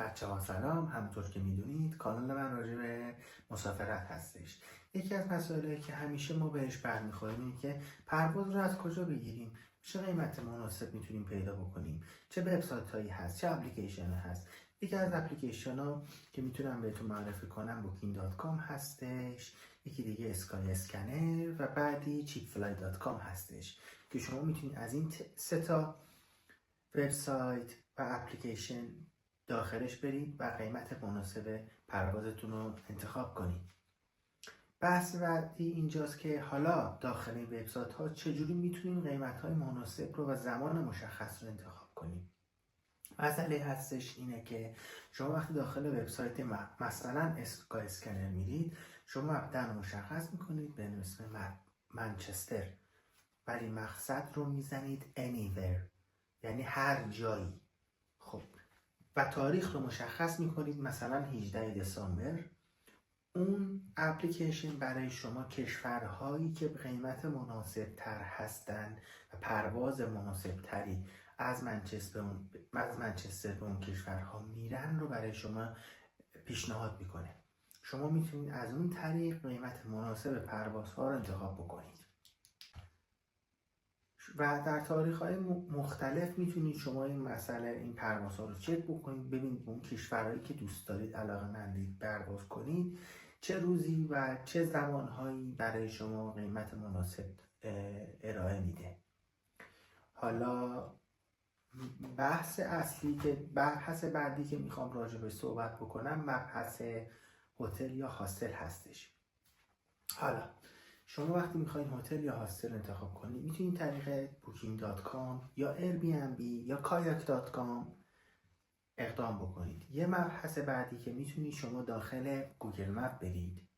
بچه‌ها سلام. همونطور که میدونید کانال من راجع به مسافرت هستش. یکی از مسائلی که همیشه ما بهش برمیخوریم اینه که پرواز رو از کجا بگیریم، چه قیمت مناسب میتونیم پیدا بکنیم، چه وبسایت هایی هست، چه اپلیکیشن هست. یکی از اپلیکیشن ها که میتونم بهتون معرفی کنم booking.com هستش، یکی دیگه اسکای اسکنر و بعدی cheapfly.com هستش که شما میتونید از این سه تا وبسایت و اپلیکیشن داخلش برید و قیمت مناسب پروازتون رو انتخاب کنید. بحث بعدی اینجاست که حالا داخل این وبسایت ها چجوری میتونیم قیمت های مناسب رو و زمان مشخص رو انتخاب کنیم. مسئله هستش اینه که شما وقتی داخل وبسایت مثلا اسکای اسکنر میرید، شما مبدا رو مشخص میکنید به اسم منچستر، ولی مقصد رو میزنید anywhere، یعنی هر جایی. خب و تاریخ رو مشخص میکنید مثلا 18 دسامبر. اون اپلیکیشن برای شما کشورهایی که قیمت مناسب تر هستن و پرواز مناسب تری از منچستر به اون کشورها میرن رو برای شما پیشنهاد میکنه. شما میتونید از اون طریق قیمت مناسب پروازها رو انتخاب بکنید و در تاریخ‌های مختلف میتونید شما این پروازها رو چک بکنید، ببینید اون کشورهایی که دوست دارید، علاقه‌مندید پرواز کنید، چه روزی و چه زمانهایی برای شما قیمت مناسب ارائه میده. حالا بحث بعدی که میخوام راجع به صحبت بکنم مبحث هتل یا هاستل هستش. حالا شما وقتی میخواین هتل یا هاستل انتخاب کنید، میتونید طریق booking.com یا Airbnb یا kayak.com اقدام بکنید. یه مبحث بعدی که میتونید شما داخل گوگل مپ برید،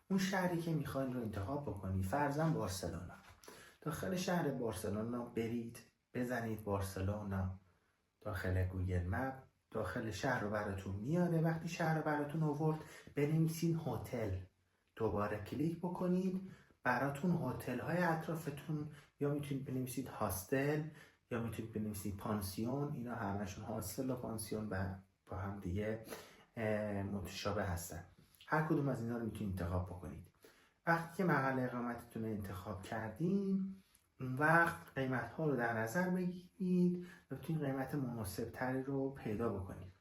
اون شهری که میخواین رو انتخاب بکنید، فرضاً بارسلونا. داخل شهر بارسلونا برید، بزنید بارسلونا داخل گوگل مپ، داخل شهر رو براتون میاره. وقتی شهر رو براتون آورد، بنویسین هتل، دوباره کلیک بکنید، براتون هتل های اطرافتون، یا میتونید بنویسید هاستل یا میتونید بنویسید پانسیون. اینا همشون هاستل و پانسیون با هم دیگه متشابه هستن. هر کدوم از اینا رو میتونید انتخاب بکنید. وقتی که محل اقامتتون رو انتخاب کردین، اون وقت قیمت ها رو در نظر بگیرید و بتونید قیمت مناسب تری رو پیدا بکنید.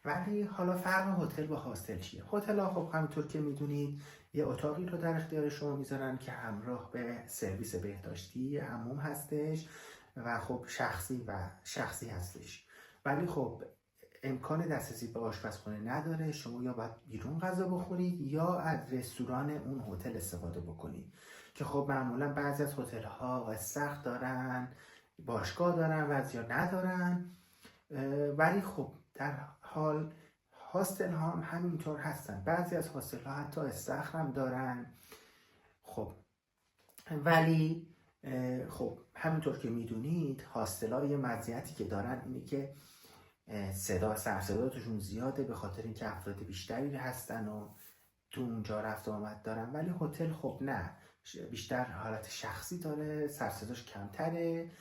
ولی حالا فرق هتل با هاستل چیه؟ هتل ها خب همونطور که میدونید یه اتاقی رو در اختیار شما میذارن که همراه به سرویس بهداشتی حموم هستش و خب شخصی هستش. ولی خب امکان دسترسی به آشپزخونه نداره. شما یا باید بیرون غذا بخورید یا از رستوران اون هتل استفاده بکنید که خب معمولا بعضی از هتل ها سخت دارن، باشگاه دارن، بعضیا ندارن. ولی خب در حال هاستل ها هم همینطور هستن. بعضی از هاستل ها حتی استخر هم دارن. خب ولی خب همینطور که میدونید هاستل ها یه مزیتی که دارن اینه که سرصداتشون زیاده، به خاطر اینکه افراد بیشتری هستن و تو اونجا رفت و آمد دارن. ولی هتل خب نه، بیشتر حالت شخصی داره، سرصداش کمتره،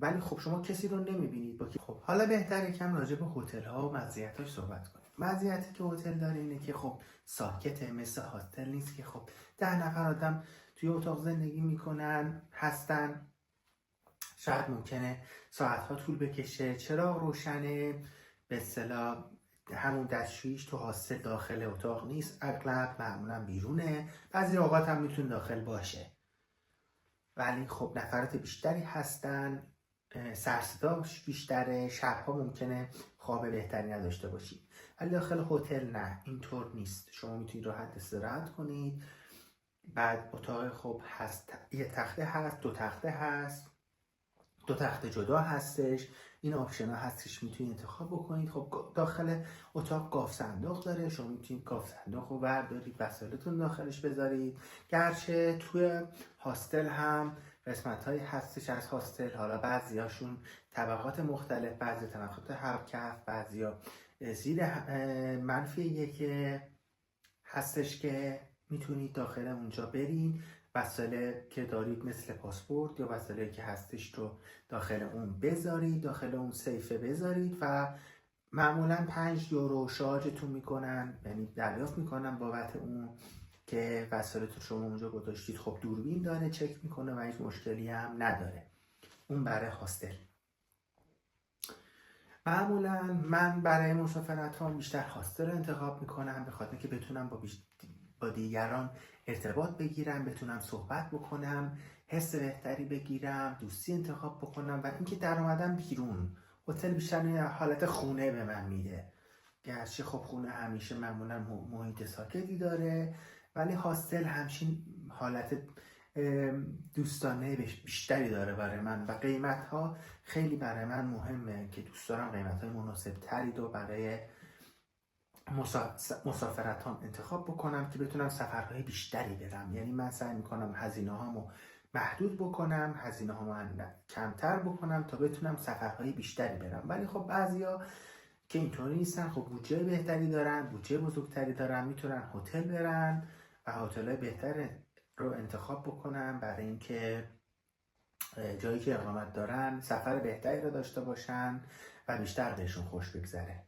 ولی خب شما کسی رو نمیبینید. خب حالا بهتره کم راجع به هتل ها و مزیتاش صحبت کنیم. مزیتی که هتل داره اینه که خب ساکته، مثل هاستل نیست که خب 10 نفر آدم توی اتاق زندگی میکنن هستن. شاید ممکنه ساعتها طول بکشه، چراغ روشنه، به اصطلاح همون دستشویش تو هاستل داخل اتاق نیست، اغلب معمولا بیرونه، بعضی اوقات هم میتونه داخل باشه. ولی خب نفرات بیشتری هستن، سرصداش بیشتره، شبها ممکنه خواب بهتری نداشته باشید. ولی داخل هتل نه، اینطور نیست. شما میتونید راحت استراحت کنید. بعد اتاق خب هست، یه تخته هست، دو تخته هست، دو تخته جدا هستش. این آپشن ها هستش میتونید انتخاب بکنید. خب داخل اتاق گاف صندوق داره، شما میتونید گاف صندوق رو بردارید، وسایلتون داخلش بذارید. گرچه توی هاستل هم قسمت هایی هستش از هاستل، حالا بعضی هاشون طبقات مختلف، بعضی طبقات هفت، بعضی ها زیر -1 هستش که میتونید داخل اونجا برین، وسایل که دارید مثل پاسپورت یا وسایلی که هستش رو داخل اون بذارید، داخل اون سیفه بذارید و معمولا 5 یورو شارژتون میکنن، یعنی دریافت میکنن بابت اون که وسایلتون شما اونجا گذاشتید. خب دوربین داره، چک میکنه و هیچ مشکلی هم نداره. اون برای هاستل. معمولا من برای مسافرت ها بیشتر هاستل رو انتخاب میکنم، به خاطر که بتونم با دیگران ارتباط بگیرم، بتونم صحبت بکنم، حس بهتری بگیرم، دوستی انتخاب بکنم و اینکه در اومدن بیرون. هتل بیشتر حالت خونه به من میده، گرچه خب خونه همیشه معمولا محیط ساکتی داره، ولی هاستل همچین حالت دوستانه بیشتری داره برای من و قیمت ها خیلی برای من مهمه که دوست دارم قیمت های مناسب تری رو برای مسافرت هم انتخاب بکنم که بتونم سفرهای بیشتری برم. یعنی من سعی میکنم هزینه هامو محدود بکنم، هزینه هامو کمتر بکنم تا بتونم سفرهای بیشتری برم. ولی خب بعضیا که اینطوری نیستن، خب بودجه بهتری دارن، بودجه بزرگتری دارن، میتونن هتل برن و هتل‌های بهتر رو انتخاب بکنن برای اینکه جایی که اقامت دارن سفر بهتری رو داشته باشن و بیشتر بهشون خوش بگذره.